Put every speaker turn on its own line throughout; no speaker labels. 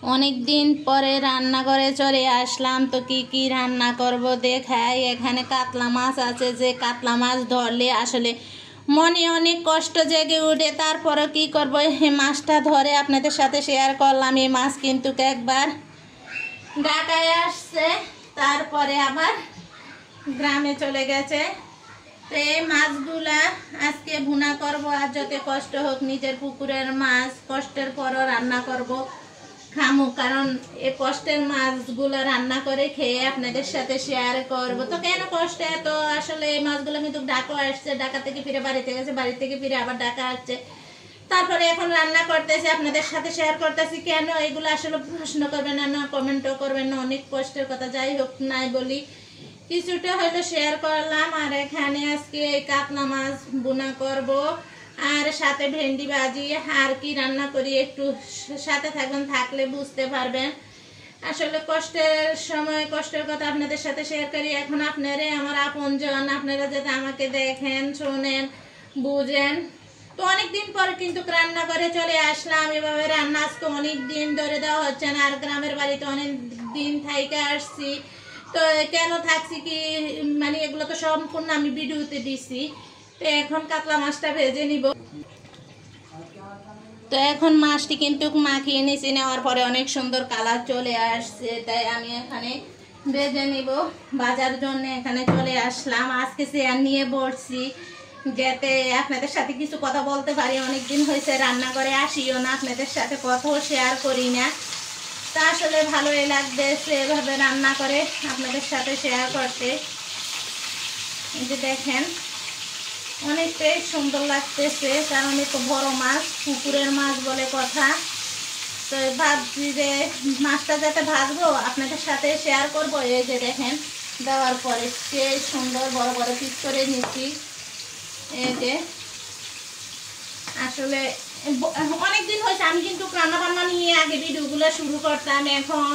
অনেক দিন পরে রান্নাঘরে চলে আসলাম। তো কি রান্না করব দেখাই। এখানে কাতলা মাছ আছে, যে কাতলা মাছ ধরলে আসলে মনে অনেক কষ্ট জেগে উঠে। তারপরে কি করব, এই মাছটা ধরে আপনাদের সাথে শেয়ার করলাম। এই মাছ কিন্তু একবার ঢাকায় আসছে, তারপরে আবার গ্রামে চলে গেছে। তো এই মাছগুলা আজকে ভুনা করব। আর যত কষ্ট হোক, নিজের পুকুরের মাছ কষ্টের পরও রান্না করব, খামু। কারণ এই কষ্টের মাছগুলো রান্না করে খেয়ে আপনাদের সাথে শেয়ার করব। তো কেন কষ্ট এত, আসলে এই মাছগুলো কিন্তু ঢাকা আসছে, ঢাকা থেকে ফিরে বাড়িতে গেছে, বাড়ি থেকে ফিরে আবার ঢাকা আসছে, তারপরে এখন রান্না করতেছি, আপনাদের সাথে শেয়ার করতেছি। কেন এগুলো আসলে প্রশ্ন করবেন না, কমেন্টও করবেন না, অনেক কষ্টের কথা। যাই হোক, নাই বলি, কিছুটা হয়তো শেয়ার করলাম। আর এখানে আজকে কাতলা মাছ ভুনা করব, আর সাথে ভেন্ডি ভাজি। আর কি রান্না করি একটু সাথে থাকবেন, থাকলে বুঝতে পারবেন। আসলে কষ্টের সময় কষ্টের কথা আপনাদের সাথে শেয়ার করি। এখন আপনারা আমার আপনজন, আপনারা যাতে আমাকে দেখেন, শোনেন, বুঝেন। তো অনেকদিন পরে কিন্তু রান্না করে চলে আসলাম। এভাবে রান্না আজকে অনেক দিন ধরে দেওয়া হচ্ছে না, আর গ্রামের বাড়িতে অনেক দিন থাইকে আসছি। তো কেন থাকছি কি, মানে এগুলো তো সম্পূর্ণ আমি ভিডিওতে দিছি। তো এখন কাতলা মাছটা ভেজে নিব। তো এখন মাছটি কিন্তু মাখিয়ে নিয়েছি, নেওয়ার পরে অনেক সুন্দর কালার চলে আসছে, তাই আমি এখানে ভেজে নিব। বাজার জন্য এখানে চলে আসলাম। আজকে চেয়ার নিয়ে বসছি, যাতে আপনাদের সাথে কিছু কথা বলতে পারি। অনেকদিন হয়েছে রান্না করে আসিও না, আপনাদের সাথে কথাও শেয়ার করি না। তা আসলে ভালোই লাগতেছে এভাবে রান্না করে আপনাদের সাথে শেয়ার করতে। এই যে দেখেন, অনেকটাই সুন্দর লাগতেছে, কারণ একটু বড় মাছ, পুকুরের মাছ বলে কথা। তো ভাবছি যে মাছটা যাতে ভাজবো, আপনাদের সাথে শেয়ার করব। এই যে দেখেন, দেওয়ার পরে সে সুন্দর বড় বড় পিস করে নিচ্ছি। এই যে আসলে অনেকদিন হয়েছে আমি কিন্তু রান্না বান্না নিয়ে আগে ভিডিওগুলো শুরু করতাম। এখন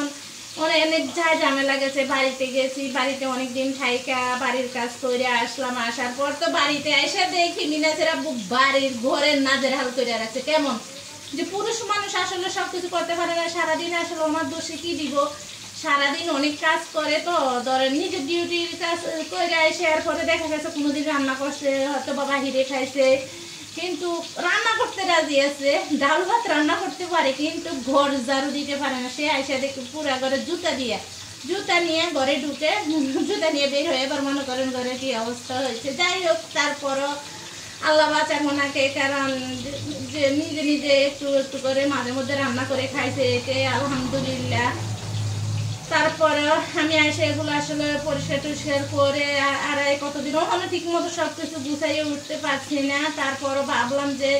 অনেক ঝামেলা গেছে, বাড়িতে গেছি, বাড়িতে অনেকদিন থাইকা বাড়ির কাজ করে আসলাম। আসার পর তো বাড়িতে এসে দেখি মিনাছেরা বাড়ির ঘরের নাজের হাল করে রাখছে। কেমন যে পুরুষ মানুষ আসলে সবকিছু করতে পারে না। সারাদিন আসলে আমার দোষে কি দিব, সারাদিন অনেক কাজ করে। তো ধরেন নিজের ডিউটির কাজ করে এসে আর পরে দেখা গেছে কোনোদিন রান্না করছে, হয়তো বাবা হিরে খাইছে, কিন্তু রান্না করতে রাজি আছে, ডাল ভাত রান্না করতে পারে, কিন্তু ঘর ঝাড়ু দিতে পারে না। সে আইসা দেখে পুরা ঘরে জুতা নিয়ে ঘরে ঢুকে জুতা নিয়ে বের হয়ে এবার মনে করেন ঘরে কি অবস্থা হয়েছে। যাই হোক, তারপরও আল্লাহ বাঁচাক ওনাকে, কারণ যে নিজে নিজে একটু একটু করে মাঝে মধ্যে রান্না করে খাইছে, এতে আলহামদুলিল্লাহ। তারপরে আমি এসে এগুলো আসলে পরিষ্কার টরিষ্কার করে আর কতদিন ওখানে ঠিক মতো সব কিছু গুছাইয়ে উঠতে পারছি না। তারপরও ভাবলাম যে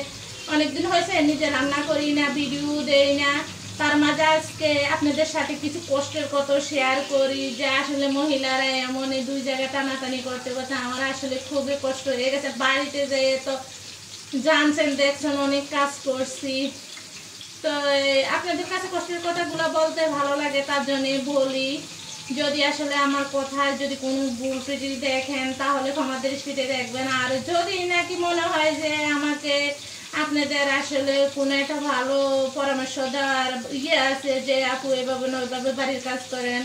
অনেকদিন হয়েছে নিজে রান্না করি না, ভিডিও দেই না, তার মাঝে আজকে আপনাদের সাথে কিছু কষ্টের কথা শেয়ার করি। যে আসলে মহিলারা এমন এই দুই জায়গায় টানাটানি করতে করতে আমার আসলে খুবই কষ্ট হয়ে গেছে। বাড়িতে যেয়ে তো জানছেন, দেখছেন, অনেক কাজ করছি। তো আপনাদের কাছে কষ্টের কথাগুলো বলতে ভালো লাগে, তার জন্য বলি। যদি আসলে আমার কথায় যদি কোনো ভুল ত্রুটি দেখেন, তাহলে ক্ষমা দৃষ্টিতে দেখবেন। আর যদি নাকি মনে হয় যে আমাকে আপনাদের আসলে কোনো একটা ভালো পরামর্শ দেওয়ার আছে, যে আপু এভাবে না ওইভাবে বাড়ির কাজ করেন,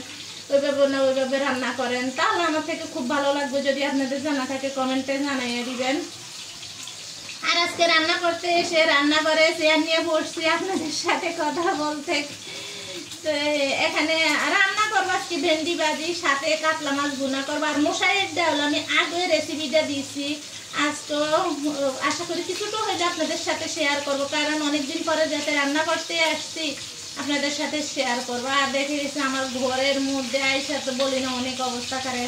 ওইভাবে না ওইভাবে রান্না করেন, তাহলে আমার থেকে খুব ভালো লাগবে। যদি আপনাদের জানা থাকে কমেন্টে জানাইয়ে দিবেন। আর আজকে রান্না করতে এসে রান্না করে চেয়ার নিয়ে বসছি আপনাদের সাথে কথা বলতে। তো এখানে রান্না করবো আজকে ভেন্ডি ভাজি, সাথে কাতলা মাছ ভুনা করবো। আর মশারির ডাল আমি আগে রেসিপিটা দিচ্ছি, আজ তো আশা করি কিছুটা হয়তো আপনাদের সাথে শেয়ার করব, কারণ অনেকদিন পরে যাতে রান্না করতে আসছি আপনাদের সাথে শেয়ার করবো। আর দেখে গেছি আমার ঘরের মধ্যে আইসা তো বলি না অনেক অবস্থা করে,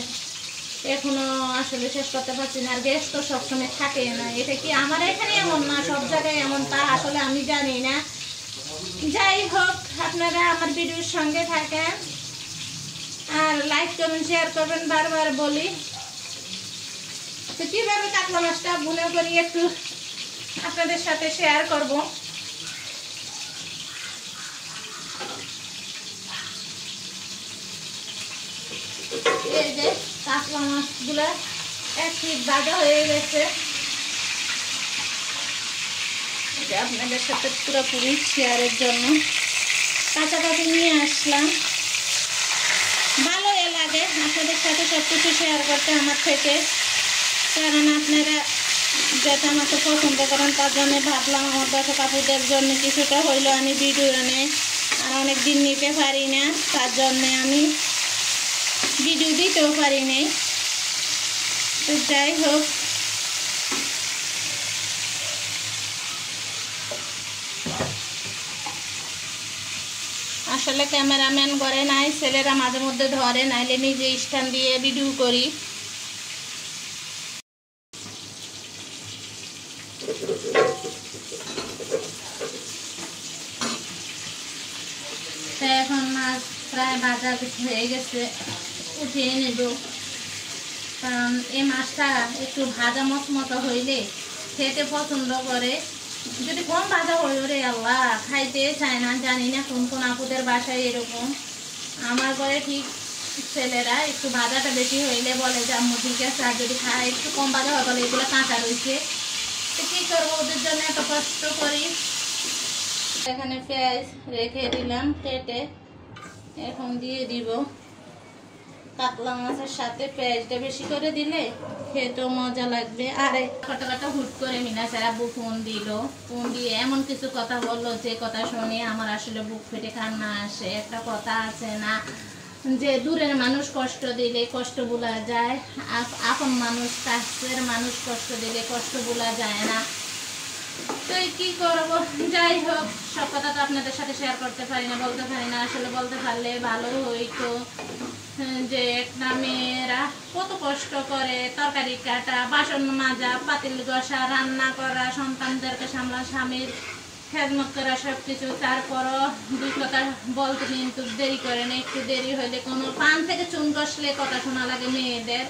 এখনো আসলে শেষ করতে পারছি না। আর গ্যাস তো সবসময় থাকে না, এটা কি আমার এখানে এমন না, সব জায়গায় এমন, তা আসলে আমি জানি না। যাই হোক, আপনারা আমার ভিডিওর সঙ্গে থাকেন আর লাইক কমেন্ট শেয়ার করবেন, বারবার বলি। তো কীভাবে কাতলা মাছটা ভুনা করি একটু আপনাদের সাথে শেয়ার করব। এই যে কাতলা মাছগুলো এক পিঠ ভাজা হয়ে গেছে, এটা আপনাদের সাথে পুরোপুরি শেয়ারের জন্য। কাছাকাছি নিয়ে আসলাম। ভালোই লাগে আপনাদের সাথে সব কিছু শেয়ার করতে আমার থেকে, কারণ আপনারা যাতে আমাকে পছন্দ করেন তার জন্য ভাবলাম আমার দর্শক আপুদের জন্য কিছুটা হইলেও আমি ভিডিও এনে আর অনেক দিন নিতে পারি না, তার জন্যে আমি ভিডিও দিতেও পারি নাই। তো যাই হোক, আসলে ক্যামেরাম্যান করে নাই, ছেলেরা মাঝে মধ্যে ধরে, নাইলে নিজে স্ট্যান্ড দিয়ে ভিডিও করি। এখন মাছ প্রায় ভাজা হয়ে গেছে, উঠিয়ে নেব, কারণ এই মাছটা একটু ভাজা মতো হইলে খেতে পছন্দ করে। যদি কম ভাজা হইল রে আল্লাহ খাইতে চায় না। জানি না কোন কোন আপুদের বাসায় এরকম, আমার ঘরে ঠিক ছেলেরা একটু ভাজাটা বেশি হইলে বলে যে আম্মু ঠিক আছে, আর যদি খায় একটু কম ভাজা হয় বলে এগুলো কাঁচা রয়েছে, তো কী করবো, ওদের জন্য এত কষ্ট করি। এখানে পেঁয়াজ রেখে দিলাম কেটে, এখন দিয়ে দিব। কাতলা মাছের সাথে পেঁয়াজটা বেশি করে দিলে খেতেও মজা লাগবে। আর কাটা কাটা হুট করে মিনাসের আব্বু ফোন দিয়ে এমন কিছু কথা বললো যে কথা শুনে আমার আসলে বুক ফেটে কান্না আসে। একটা কথা আছে না যে দূরের মানুষ কষ্ট দিলে কষ্ট ভোলা যায়, আপন মানুষ কাছের মানুষ কষ্ট দিলে কষ্ট ভোলা যায় না। তো কি করবো, যাই হোক, সব কথা তো আপনাদের সাথে শেয়ার করতে পারি না, বলতে পারি না। আসলে বলতে পারলে ভালো হইতো যে একটা মেয়েরা কত কষ্ট করে, তরকারি কাটা, বাসন মাজা, পাতিল ঘষা, রান্না করা, সন্তানদেরকে সামলা, স্বামীর খেদমত করা, সব কিছু। তারপরও দুই কথা বলতে কিন্তু দেরি করে না, একটু দেরি হইলে কোনো পান থেকে চুন ঘষলে কথা শোনা লাগে মেয়েদের।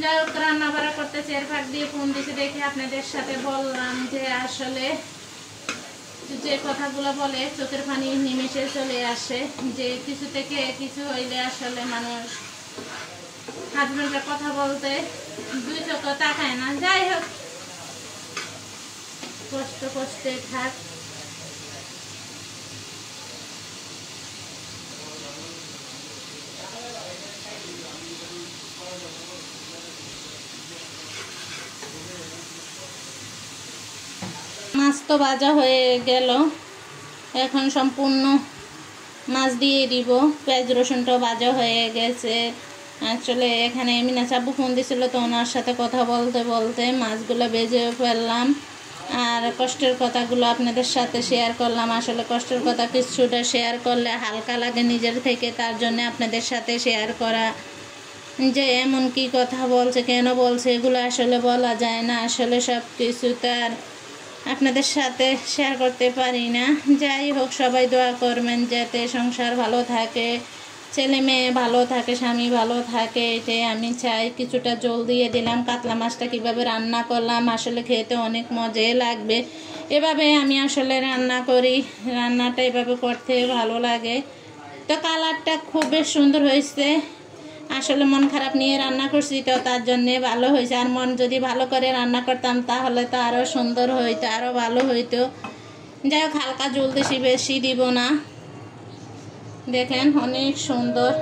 যাই হোক, রান্না বাড়া করতেছি, এর ফাঁক দিয়ে ফোন দিতে দেখে আপনাদের সাথে বললাম যে আসলে যে কথাগুলো বলে চোখের পানি নিমেষে চলে আসে, যে কিছু থেকে কিছু হইলে আসলে মানুষ হাজবেন্ডের কথা বলতে দুই চোখ তাকায় না। যাই হোক, কষ্ট কষ্টে থাক। মাছ তো ভাজা হয়ে গেল, এখন সম্পূর্ণ মাছ দিয়ে দিব। পেঁয়াজ রসুনটাও ভাজা হয়ে গেছে। আসলে এখানে মিনাস আব্বু ফোন দিছিল, তো ওনার সাথে কথা বলতে বলতে মাছগুলো ভেজে ফেললাম আর কষ্টের কথাগুলো আপনাদের সাথে শেয়ার করলাম। আসলে কষ্টের কথা কিছুটা শেয়ার করলে হালকা লাগে নিজের থেকে, তার জন্য আপনাদের সাথে শেয়ার করা। যে এমন কি কথা বলছে, কেন বলছে, এগুলো আসলে বলা যায় না। আসলে সব কিছু তার আপনাদের সাথে শেয়ার করতে পারি না। যাই হোক, সবাই দোয়া করবেন যাতে সংসার ভালো থাকে, ছেলে মেয়ে ভালো থাকে, স্বামী ভালো থাকে, এটাই আমি চাই। কিছুটা জল দিয়ে দিলাম। কাতলা মাছটা কীভাবে রান্না করলাম, আসলে খেতে অনেক মজাই লাগবে। এভাবে আমি আসলে রান্না করি, রান্নাটা এভাবে করতে ভালো লাগে। তো কালারটা খুব বেশ সুন্দর হয়েছে। আসলে মন খারাপ নিয়ে রান্না করছি, তো তার জন্যে ভালো হয়েছে। আর মন যদি ভালো করে রান্না করতাম তাহলে তো আরও সুন্দর হইতো, আরও ভালো হইতো। যাই হোক, হালকা জল বেশি দিব না। দেখেন অনেক সুন্দর।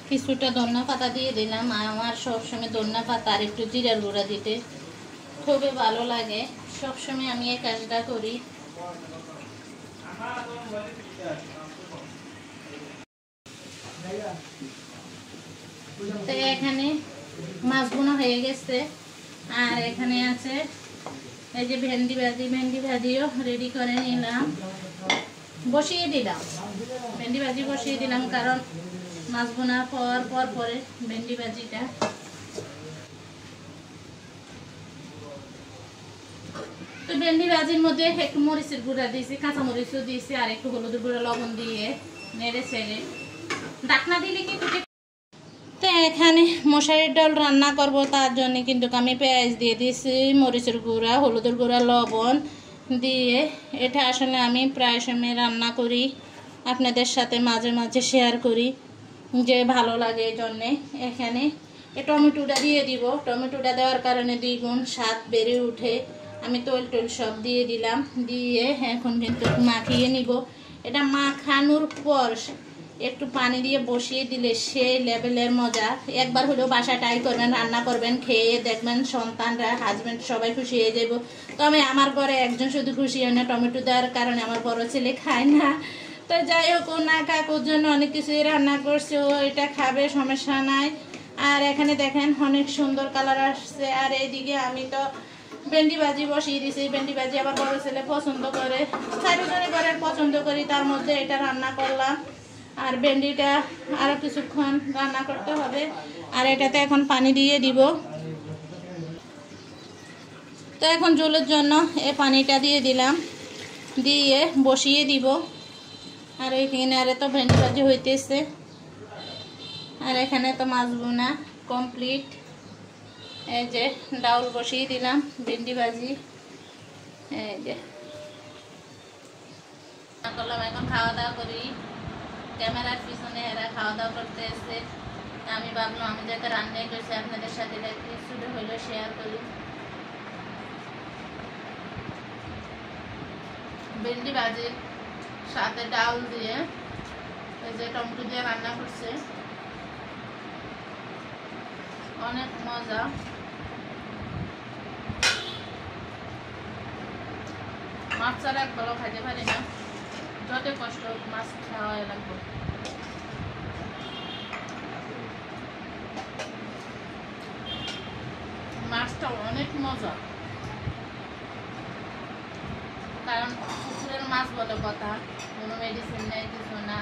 কিছুটা ধনিয়া পাতা দিয়ে দিলাম। আমার সবসময় ধনিয়া পাতা আর একটু জিরার গুঁড়া দিতে খুবই ভালো লাগে, সবসময় আমি এই কাজটা করি। তো এখানে মাছ বোনা হয়ে গেছে, আর এখানে আছে এই যে ভেন্ডি ভাজিও রেডি করে নিলাম, বসিয়ে দিলাম। ভেন্ডি ভাজি বসিয়ে দিলাম কারণ মাছ বোনার পরে ভেন্ডি ভাজিটা। তো ভেন্ডি ভাজির মধ্যে একটু মরিচের গুঁড়া দিয়েছি, কাঁচা মরিচও দিয়েছি, আর একটু হলুদের গুঁড়া, লবণ দিয়ে নেড়ে ছেড়ে ডাকনা দিলে কিন্তু। তো এখানে মশারির ডাল রান্না করব, তার জন্য কিন্তু আমি পেঁয়াজ দিয়ে দিয়েছি, মরিচের গুঁড়া, হলুদের গুঁড়া, লবণ দিয়ে। এটা আসলে আমি প্রায় সময় রান্না করি, আপনাদের সাথে মাঝে মাঝে শেয়ার করি। যে ভালো লাগে, এই জন্যে এখানে টমেটোটা দিয়ে দিব। টমেটোটা দেওয়ার কারণে 2 গুণ স্বাদ বেড়ে উঠে। আমি তেল সব দিয়ে দিলাম, দিয়ে এখন কিন্তু মাখিয়ে নিব। এটা মাখানোর পর একটু পানি দিয়ে বসিয়ে দিলে সেই লেভেলের মজা। একবার হলেও বাসা ট্রাই করবেন, রান্না করবেন, খেয়ে দেখবেন সন্তানরা, হাজব্যান্ড সবাই খুশি হয়ে যাব। তবে আমার ঘরে একজন শুধু খুশি হয় না, টমেটো দেওয়ার কারণে আমার বড় ছেলে খায় না। তো যাই হোক, ও না খাক, ওর জন্য অনেক কিছুই রান্না করছে, ও এটা খাবে, সমস্যা নাই। আর এখানে দেখেন অনেক সুন্দর কালার আসছে। আর এইদিকে আমি তো ভেন্ডি ভাজি বসিয়ে দিয়েছি। ভেন্ডি ভাজি আবার বড় ছেলে পছন্দ করে, 4 জনে ঘরের পছন্দ করি, তার মধ্যে এটা রান্না করলাম। আর ভেন্ডিটা আরও কিছুক্ষণ রান্না করতে হবে। আর এটাতে এখন পানি দিয়ে দিব। তো এখন ঝোলের জন্য এই পানিটা দিয়ে দিলাম, দিয়ে বসিয়ে দিব। আর এইখানে আরে তো ভেন্ডি ভাজি হইতেছে। আর এখানে তো মাছ বোনা কমপ্লিট। এই যে ডাউল বসিয়ে দিলাম, ভেন্ডি ভাজি। এই যে করলাম, এখন খাওয়া দাওয়া করি। ক্যামেরার পিছনে এরা খাওয়া দাওয়া করতে এসে আমি ভাবলাম আমি যাকে রান্নাই করছি আপনাদের সাথে শুরু হইলো শেয়ার করি। ভেন্ডি ভাজি সাথে ডাউল দিয়ে, এই যে টমেটো দিয়ে রান্না করছে, অনেক মজা। মাছ ছাড়া একবারও খাইতে পারি না, যত কষ্ট মাছ খাওয়া লাগবে। মাছটা অনেক মজা, কারণ পুকুরের মাছ বলে কথা, কোনো মেডিসিন নেই, কিছু না।